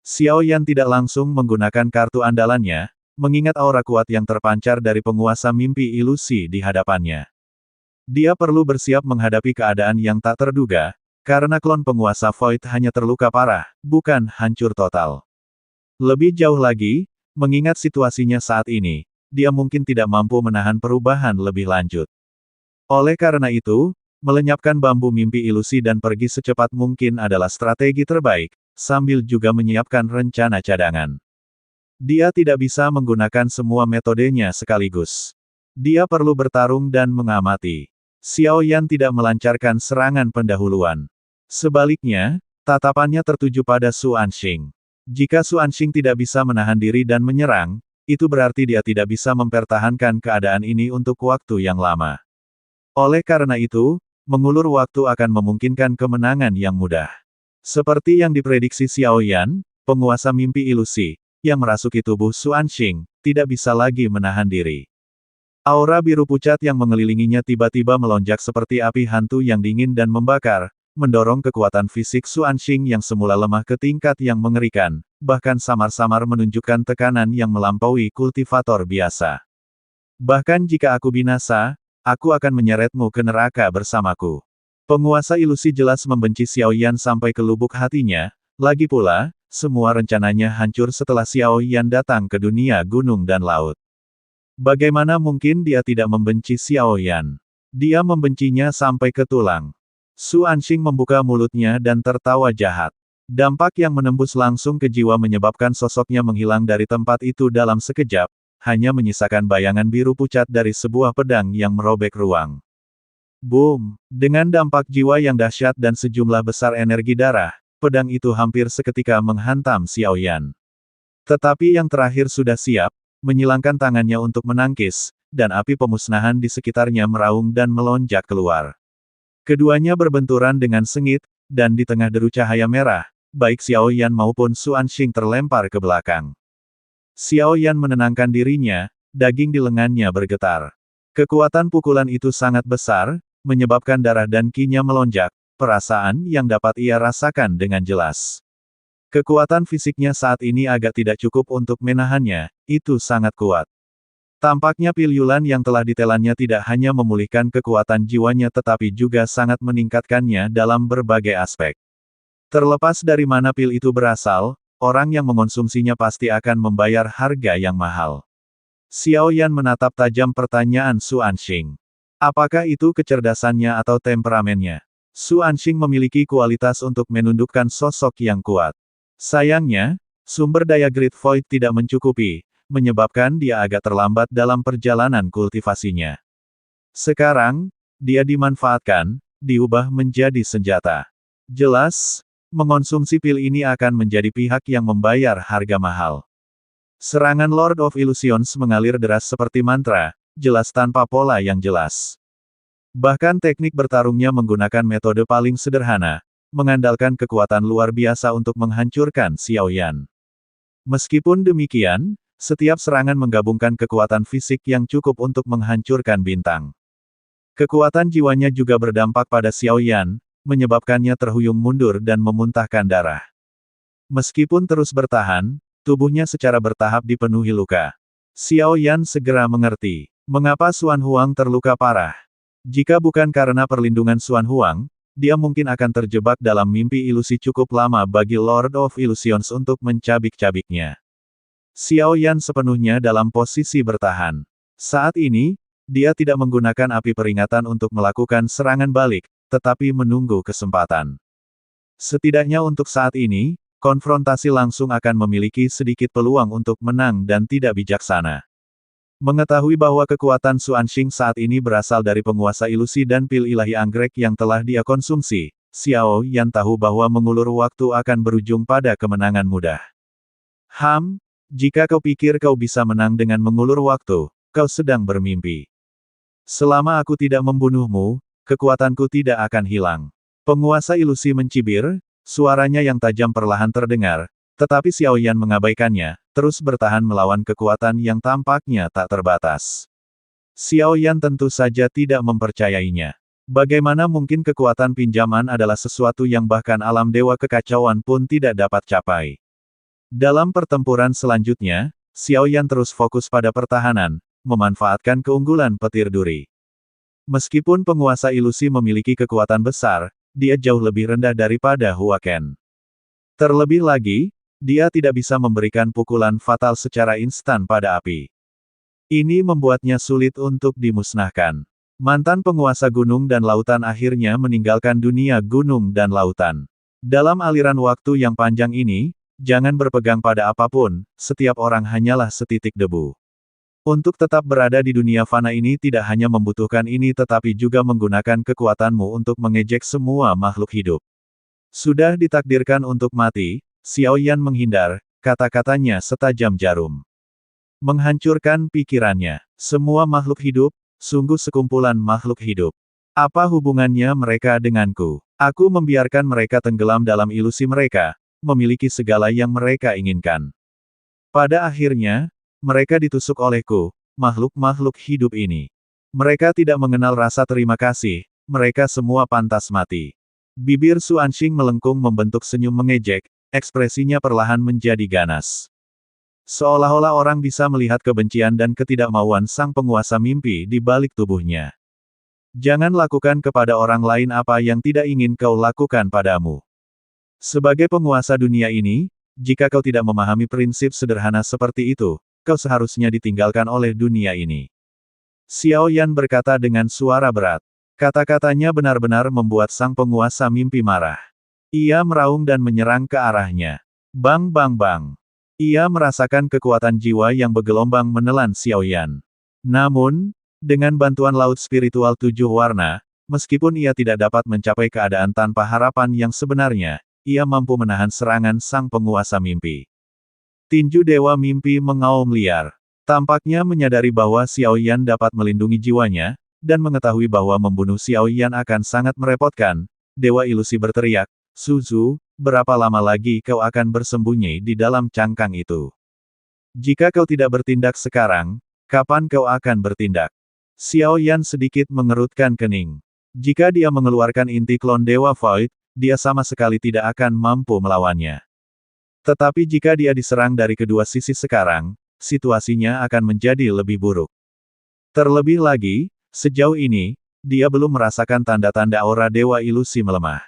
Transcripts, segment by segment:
Xiao Yan tidak langsung menggunakan kartu andalannya, mengingat aura kuat yang terpancar dari penguasa mimpi ilusi di hadapannya. Dia perlu bersiap menghadapi keadaan yang tak terduga, karena klon penguasa Void hanya terluka parah, bukan hancur total. Lebih jauh lagi, mengingat situasinya saat ini, dia mungkin tidak mampu menahan perubahan lebih lanjut. Oleh karena itu, melenyapkan bambu mimpi ilusi dan pergi secepat mungkin adalah strategi terbaik, sambil juga menyiapkan rencana cadangan. Dia tidak bisa menggunakan semua metodenya sekaligus. Dia perlu bertarung dan mengamati. Xiao Yan tidak melancarkan serangan pendahuluan. Sebaliknya, tatapannya tertuju pada Su Anxing. Jika Su Anxing tidak bisa menahan diri dan menyerang, itu berarti dia tidak bisa mempertahankan keadaan ini untuk waktu yang lama. Oleh karena itu, mengulur waktu akan memungkinkan kemenangan yang mudah. Seperti yang diprediksi Xiao Yan, penguasa mimpi ilusi, yang merasuki tubuh Su Anxing, tidak bisa lagi menahan diri. Aura biru pucat yang mengelilinginya tiba-tiba melonjak seperti api hantu yang dingin dan membakar, mendorong kekuatan fisik Su Anxing yang semula lemah ke tingkat yang mengerikan, bahkan samar-samar menunjukkan tekanan yang melampaui kultivator biasa. Bahkan jika aku binasa, aku akan menyeretmu ke neraka bersamaku. Penguasa ilusi jelas membenci Xiao Yan sampai ke lubuk hatinya, lagi pula, semua rencananya hancur setelah Xiao Yan datang ke dunia gunung dan laut. Bagaimana mungkin dia tidak membenci Xiao Yan? Dia membencinya sampai ke tulang. Su Anxing membuka mulutnya dan tertawa jahat. Dampak yang menembus langsung ke jiwa menyebabkan sosoknya menghilang dari tempat itu dalam sekejap, hanya menyisakan bayangan biru pucat dari sebuah pedang yang merobek ruang. Boom! Dengan dampak jiwa yang dahsyat dan sejumlah besar energi darah, pedang itu hampir seketika menghantam Xiao Yan. Tetapi yang terakhir sudah siap, menyilangkan tangannya untuk menangkis, dan api pemusnahan di sekitarnya meraung dan melonjak keluar. Keduanya berbenturan dengan sengit, dan di tengah deru cahaya merah, baik Xiao Yan maupun Su Anxing terlempar ke belakang. Xiao Yan menenangkan dirinya, daging di lengannya bergetar. Kekuatan pukulan itu sangat besar, menyebabkan darah dan ki-nya melonjak, perasaan yang dapat ia rasakan dengan jelas. Kekuatan fisiknya saat ini agak tidak cukup untuk menahannya, itu sangat kuat. Tampaknya pil Yulan yang telah ditelannya tidak hanya memulihkan kekuatan jiwanya tetapi juga sangat meningkatkannya dalam berbagai aspek. Terlepas dari mana pil itu berasal, orang yang mengonsumsinya pasti akan membayar harga yang mahal. Xiao Yan menatap tajam pertanyaan Su Anxing. Apakah itu kecerdasannya atau temperamennya? Su Anxing memiliki kualitas untuk menundukkan sosok yang kuat. Sayangnya, sumber daya Great Void tidak mencukupi, menyebabkan dia agak terlambat dalam perjalanan kultivasinya. Sekarang, dia dimanfaatkan, diubah menjadi senjata. Jelas, mengonsumsi pil ini akan menjadi pihak yang membayar harga mahal. Serangan Lord of Illusions mengalir deras seperti mantra, jelas tanpa pola yang jelas. Bahkan teknik bertarungnya menggunakan metode paling sederhana, mengandalkan kekuatan luar biasa untuk menghancurkan Xiao Yan. Meskipun demikian, setiap serangan menggabungkan kekuatan fisik yang cukup untuk menghancurkan bintang. Kekuatan jiwanya juga berdampak pada Xiao Yan, menyebabkannya terhuyung mundur dan memuntahkan darah. Meskipun terus bertahan, tubuhnya secara bertahap dipenuhi luka. Xiao Yan segera mengerti, mengapa Xuan Huang terluka parah. Jika bukan karena perlindungan Xuan Huang, dia mungkin akan terjebak dalam mimpi ilusi cukup lama bagi Lord of Illusions untuk mencabik-cabiknya. Xiao Yan sepenuhnya dalam posisi bertahan. Saat ini, dia tidak menggunakan api peringatan untuk melakukan serangan balik, tetapi menunggu kesempatan. Setidaknya untuk saat ini, konfrontasi langsung akan memiliki sedikit peluang untuk menang dan tidak bijaksana. Mengetahui bahwa kekuatan Su Anxing saat ini berasal dari penguasa ilusi dan pil ilahi anggrek yang telah dia konsumsi, Xiao Yan tahu bahwa mengulur waktu akan berujung pada kemenangan mudah. Jika kau pikir kau bisa menang dengan mengulur waktu, kau sedang bermimpi. Selama aku tidak membunuhmu, kekuatanku tidak akan hilang. Penguasa ilusi mencibir, suaranya yang tajam perlahan terdengar, tetapi Xiao Yan mengabaikannya, terus bertahan melawan kekuatan yang tampaknya tak terbatas. Xiao Yan tentu saja tidak mempercayainya. Bagaimana mungkin kekuatan pinjaman adalah sesuatu yang bahkan alam dewa kekacauan pun tidak dapat capai. Dalam pertempuran selanjutnya, Xiao Yan terus fokus pada pertahanan, memanfaatkan keunggulan petir duri. Meskipun penguasa ilusi memiliki kekuatan besar, dia jauh lebih rendah daripada Hua Ken. Terlebih lagi, dia tidak bisa memberikan pukulan fatal secara instan pada api. Ini membuatnya sulit untuk dimusnahkan. Mantan penguasa gunung dan lautan akhirnya meninggalkan dunia gunung dan lautan. Dalam aliran waktu yang panjang ini, jangan berpegang pada apapun, setiap orang hanyalah setitik debu. Untuk tetap berada di dunia fana ini tidak hanya membutuhkan ini tetapi juga menggunakan kekuatanmu untuk mengejek semua makhluk hidup. Sudah ditakdirkan untuk mati, Xiao Yan menghindar, kata-katanya setajam jarum. Menghancurkan pikirannya. Semua makhluk hidup, sungguh sekumpulan makhluk hidup. Apa hubungannya mereka denganku? Aku membiarkan mereka tenggelam dalam ilusi mereka, memiliki segala yang mereka inginkan. Pada akhirnya, mereka ditusuk olehku, makhluk-makhluk hidup ini. Mereka tidak mengenal rasa terima kasih, mereka semua pantas mati. Bibir Su Anxing melengkung membentuk senyum mengejek, ekspresinya perlahan menjadi ganas. Seolah-olah orang bisa melihat kebencian dan ketidakmauan sang penguasa mimpi di balik tubuhnya. Jangan lakukan kepada orang lain apa yang tidak ingin kau lakukan padamu. Sebagai penguasa dunia ini, jika kau tidak memahami prinsip sederhana seperti itu, kau seharusnya ditinggalkan oleh dunia ini. Xiao Yan berkata dengan suara berat. Kata-katanya benar-benar membuat sang penguasa mimpi marah. Ia meraung dan menyerang ke arahnya. Bang bang bang. Ia merasakan kekuatan jiwa yang bergelombang menelan Xiao Yan. Namun, dengan bantuan laut spiritual 7 warna, meskipun ia tidak dapat mencapai keadaan tanpa harapan yang sebenarnya, ia mampu menahan serangan sang penguasa mimpi. Tinju Dewa Mimpi mengaum liar. Tampaknya menyadari bahwa Xiao Yan dapat melindungi jiwanya, dan mengetahui bahwa membunuh Xiao Yan akan sangat merepotkan, Dewa Ilusi berteriak, Suzu, berapa lama lagi kau akan bersembunyi di dalam cangkang itu? Jika kau tidak bertindak sekarang, kapan kau akan bertindak? Xiao Yan sedikit mengerutkan kening. Jika dia mengeluarkan inti klon Dewa Void, dia sama sekali tidak akan mampu melawannya. Tetapi jika dia diserang dari kedua sisi sekarang, situasinya akan menjadi lebih buruk. Terlebih lagi, sejauh ini, dia belum merasakan tanda-tanda aura Dewa Ilusi melemah.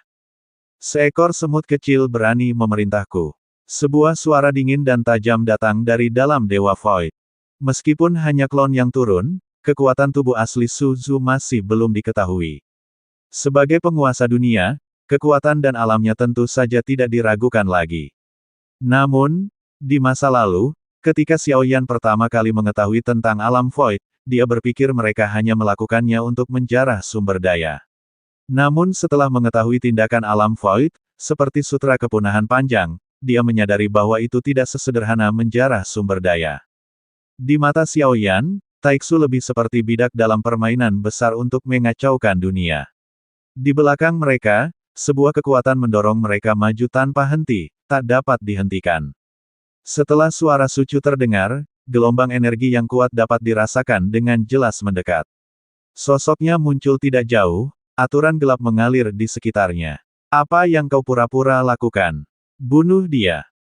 Seekor semut kecil berani memerintahku. Sebuah suara dingin dan tajam datang dari dalam Dewa Void. Meskipun hanya klon yang turun, kekuatan tubuh asli Suzu masih belum diketahui. Sebagai penguasa dunia, kekuatan dan alamnya tentu saja tidak diragukan lagi. Namun, di masa lalu, ketika Xiao Yan pertama kali mengetahui tentang alam Void, dia berpikir mereka hanya melakukannya untuk menjarah sumber daya. Namun setelah mengetahui tindakan alam Void, seperti sutra kepunahan panjang, dia menyadari bahwa itu tidak sesederhana menjarah sumber daya. Di mata Xiao Yan, Taiksu lebih seperti bidak dalam permainan besar untuk mengacaukan dunia. Di belakang mereka, sebuah kekuatan mendorong mereka maju tanpa henti, tak dapat dihentikan. Setelah suara Sucu terdengar, gelombang energi yang kuat dapat dirasakan dengan jelas mendekat. Sosoknya muncul tidak jauh, aturan gelap mengalir di sekitarnya. Apa yang kau pura-pura lakukan? Bunuh dia.